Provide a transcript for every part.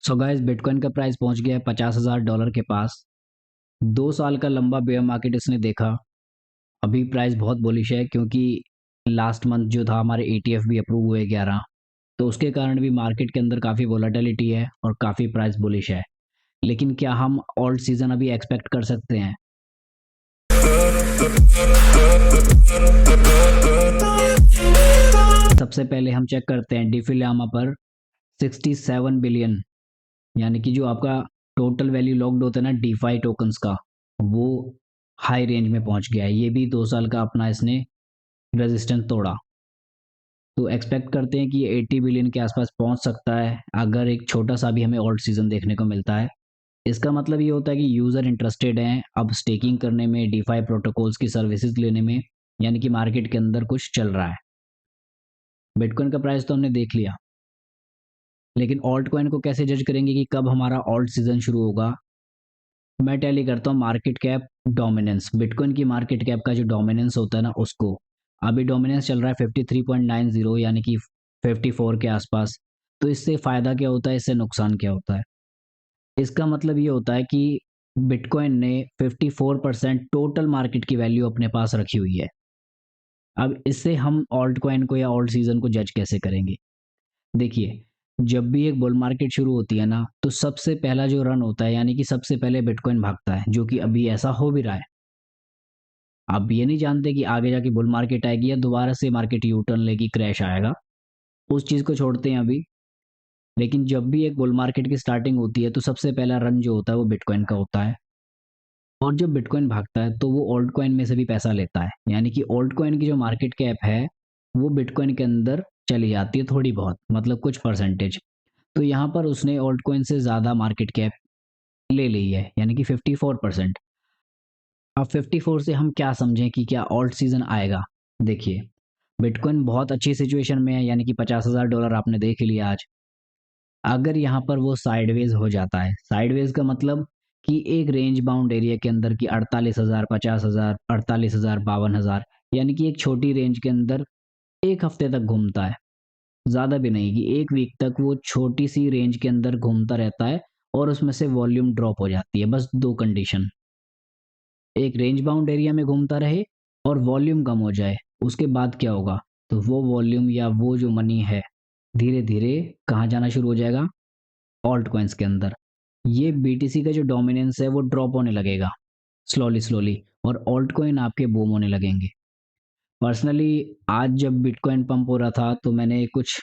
So guys, bitcoin का price पहुंच गया है $50,000 के पास। 2 साल का लंबा बेयर मार्केट इसने देखा। अभी प्राइस बहुत बुलिश है क्योंकि लास्ट मंथ जो था हमारे ETF भी अप्रूव हुए 11, तो उसके कारण भी मार्केट के अंदर काफ़ी वोलेटिलिटी है और काफ़ी प्राइस बुलिश है। लेकिन क्या हम ऑल्ट सीजन अभी एक्सपेक्ट कर सकते हैं? सबसे पहले हम चेक करते हैं डिफिलामा पर 67 बिलियन, यानी कि जो आपका टोटल वैल्यू लॉक्ड होता है ना डीफाई टोकन्स का, वो हाई रेंज में पहुंच गया है। ये भी 2 साल का अपना इसने रेजिस्टेंस तोड़ा। तो एक्सपेक्ट करते हैं कि ये 80 बिलियन के आसपास पहुंच सकता है अगर एक छोटा सा भी हमें ऑल्ट सीजन देखने को मिलता है। इसका मतलब ये होता है कि यूज़र इंटरेस्टेड हैं अब स्टेकिंग करने में, डीफाई प्रोटोकॉल्स की सर्विसेज लेने में, यानी कि मार्केट के अंदर कुछ चल रहा है। बिटकॉइन का प्राइस तो हमने देख लिया, लेकिन ऑल्ट कॉइन को कैसे जज करेंगे कि कब हमारा ऑल्ट सीजन शुरू होगा? मैं टैली करता हूँ मार्केट कैप डोमिनेंस। बिटकॉइन की मार्केट कैप का जो डोमिनेंस होता है ना, उसको अभी डोमिनेंस चल रहा है 53.90, यानी कि 54 के आसपास। तो इससे फ़ायदा क्या होता है, इससे नुकसान क्या होता है? इसका मतलब ये होता है कि बिटकॉइन ने 54% टोटल मार्केट की वैल्यू अपने पास रखी हुई है। अब इससे हम ऑल्ट कॉइन को या ऑल्ट सीजन को जज कैसे करेंगे? देखिए, जब भी एक बुल मार्केट शुरू होती है ना, तो सबसे पहला जो रन होता है, यानी कि सबसे पहले बिटकॉइन भागता है, जो कि अभी ऐसा हो भी रहा है। आप ये नहीं जानते कि आगे जाके बुल मार्केट आएगी या दोबारा से मार्केट यू टर्न लेगी, क्रैश आएगा। उस चीज़ को छोड़ते हैं अभी। लेकिन जब भी एक बुल मार्केट की स्टार्टिंग होती है, तो सबसे पहला रन जो होता है वो बिटकॉइन का होता है। और जब बिटकॉइन भागता है तो वो ऑल्ट कॉइन में से भी पैसा लेता है, यानी कि ऑल्ट कॉइन की जो मार्केट कैप है वो बिटकॉइन के अंदर चली जाती है थोड़ी बहुत, मतलब कुछ परसेंटेज। तो यहाँ पर उसने ऑल्ट कॉइन से ज़्यादा मार्केट कैप ले ली है, यानी कि 54%। अब 54 से हम क्या समझें कि क्या ऑल्ट सीजन आएगा? देखिए, बिटकॉइन बहुत अच्छी सिचुएशन में है, यानी कि $50,000 आपने देख ही लिया आज। अगर यहाँ पर वो साइडवेज हो जाता है, साइडवेज का मतलब कि एक रेंज बाउंड एरिया के अंदर की 48,000, 50,000, 48,000, 52,000, यानी कि एक छोटी रेंज के अंदर एक हफ्ते तक घूमता है, ज़्यादा भी नहीं, कि एक वीक तक वो छोटी सी रेंज के अंदर घूमता रहता है और उसमें से वॉल्यूम ड्रॉप हो जाती है। बस दो कंडीशन, एक रेंज बाउंड एरिया में घूमता रहे और वॉल्यूम कम हो जाए। उसके बाद क्या होगा? तो वो वॉल्यूम या वो जो मनी है धीरे धीरे कहाँ जाना शुरू हो जाएगा? ऑल्ट कॉइन्स के अंदर। ये बीटीसी का जो डोमिनेंस है वो ड्रॉप होने लगेगा स्लोली स्लोली, और ऑल्ट कॉइन आपके बूम होने लगेंगे। पर्सनली आज जब बिटकॉइन पंप हो रहा था तो मैंने कुछ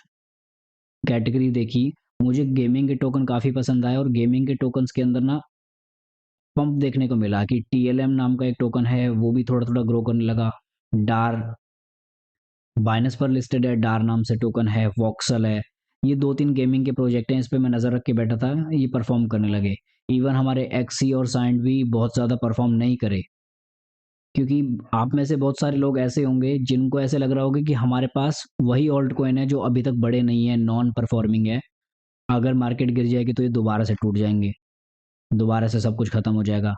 कैटेगरी देखी। मुझे गेमिंग के टोकन काफ़ी पसंद आए और गेमिंग के टोकन्स के अंदर ना पंप देखने को मिला कि टीएलएम नाम का एक टोकन है, वो भी थोड़ा थोड़ा ग्रो करने लगा। डार बाइनेंस पर लिस्टेड है, डार नाम से टोकन है, वॉक्सल है। ये 2-3 गेमिंग के प्रोजेक्ट हैं, इस पे मैं नज़र रख के बैठा था, ये परफॉर्म करने लगे। इवन हमारे एक्सी और साइंड भी बहुत ज़्यादा परफॉर्म नहीं करे, क्योंकि आप में से बहुत सारे लोग ऐसे होंगे जिनको ऐसे लग रहा होगा कि हमारे पास वही ऑल्ट कॉइन है जो अभी तक बड़े नहीं है, नॉन परफॉर्मिंग है। अगर मार्केट गिर जाएगी तो ये दोबारा से टूट जाएंगे, दोबारा से सब कुछ खत्म हो जाएगा।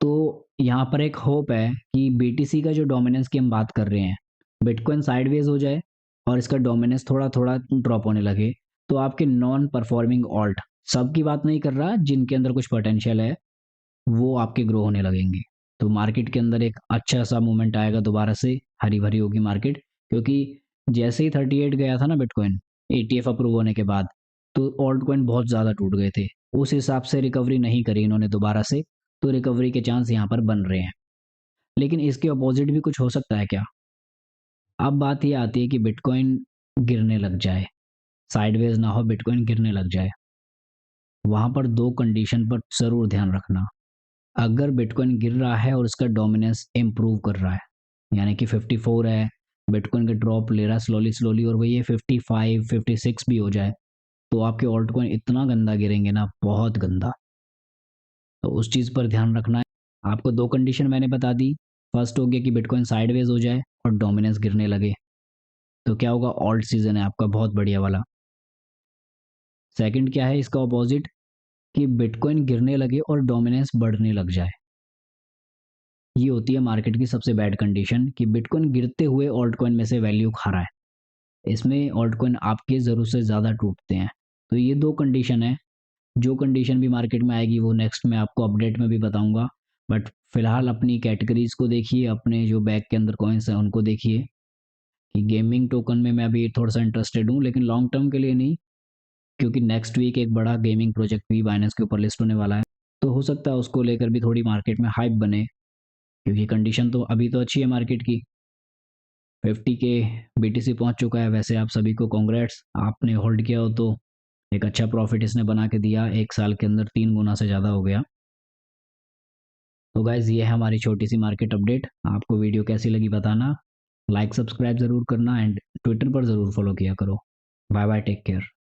तो यहाँ पर एक होप है कि बीटीसी का जो डोमिनेंस की हम बात कर रहे हैं, बिटकॉइन साइडवेज हो जाए और इसका डोमिनेंस थोड़ा थोड़ा ड्रॉप होने लगे, तो आपके नॉन परफॉर्मिंग ऑल्ट, सबकी बात नहीं कर रहा, जिनके अंदर कुछ पोटेंशियल है, वो आपके ग्रो होने लगेंगे। तो मार्केट के अंदर एक अच्छा सा मूवमेंट आएगा, दोबारा से हरी भरी होगी मार्केट। क्योंकि जैसे ही 38 गया था ना बिटकॉइन, ETF अप्रूव होने के बाद, तो ऑल्ट कॉइन बहुत ज़्यादा टूट गए थे। उस हिसाब से रिकवरी नहीं करी इन्होंने दोबारा से, तो रिकवरी के चांस यहाँ पर बन रहे हैं। लेकिन इसके अपोजिट भी कुछ हो सकता है क्या? अब बात ये आती है कि बिटकॉइन गिरने लग जाए, साइडवेज ना हो, बिटकॉइन गिरने लग जाए। वहाँ पर दो कंडीशन पर ज़रूर ध्यान रखना। अगर बिटकॉइन गिर रहा है और उसका डोमिनेंस इम्प्रूव कर रहा है, यानी कि 54 है, बिटकॉइन का ड्रॉप ले रहा है स्लोली स्लोली, और वही ये 55, 56 भी हो जाए, तो आपके ऑल्ट कॉइन इतना गंदा गिरेंगे ना, बहुत गंदा। तो उस चीज़ पर ध्यान रखना है। आपको दो कंडीशन मैंने बता दी। फर्स्ट हो गया कि बिटकॉइन साइडवेज हो जाए और डोमिनेंस गिरने लगे, तो क्या होगा? ऑल्ट सीजन है आपका बहुत बढ़िया वाला। सेकंड क्या है इसका अपोजिट, कि बिटकॉइन गिरने लगे और डोमिनेंस बढ़ने लग जाए। ये होती है मार्केट की सबसे बैड कंडीशन, कि बिटकॉइन गिरते हुए ऑल्ट कॉइन में से वैल्यू खा रहा है। इसमें ऑल्ट कॉइन आपके ज़रूरत से ज़्यादा टूटते हैं। तो ये दो कंडीशन है जो कंडीशन भी मार्केट में आएगी वो नेक्स्ट मैं आपको अपडेट में भी बताऊंगा। बट फिलहाल अपनी कैटेगरीज को देखिए, अपने जो बैग के अंदर कॉइन्स हैं उनको देखिए कि गेमिंग टोकन में मैं अभी थोड़ा सा इंटरेस्टेड हूँ, लेकिन लॉन्ग टर्म के लिए नहीं, क्योंकि नेक्स्ट वीक एक बड़ा गेमिंग प्रोजेक्ट भी बाइनेंस के ऊपर लिस्ट होने वाला है। तो हो सकता है उसको लेकर भी थोड़ी मार्केट में हाइप बने, क्योंकि कंडीशन तो अभी तो अच्छी है मार्केट की। 50 के BTC पहुंच चुका है। वैसे आप सभी को कॉन्ग्रेट्स, आपने होल्ड किया हो तो एक अच्छा प्रॉफिट इसने बना के दिया, एक साल के अंदर 3 गुना से ज़्यादा हो गया। तो गाइज़ ये है हमारी छोटी सी मार्केट अपडेट। आपको वीडियो कैसी लगी बताना, लाइक सब्सक्राइब ज़रूर करना एंड ट्विटर पर ज़रूर फॉलो किया करो। Bye bye, take care.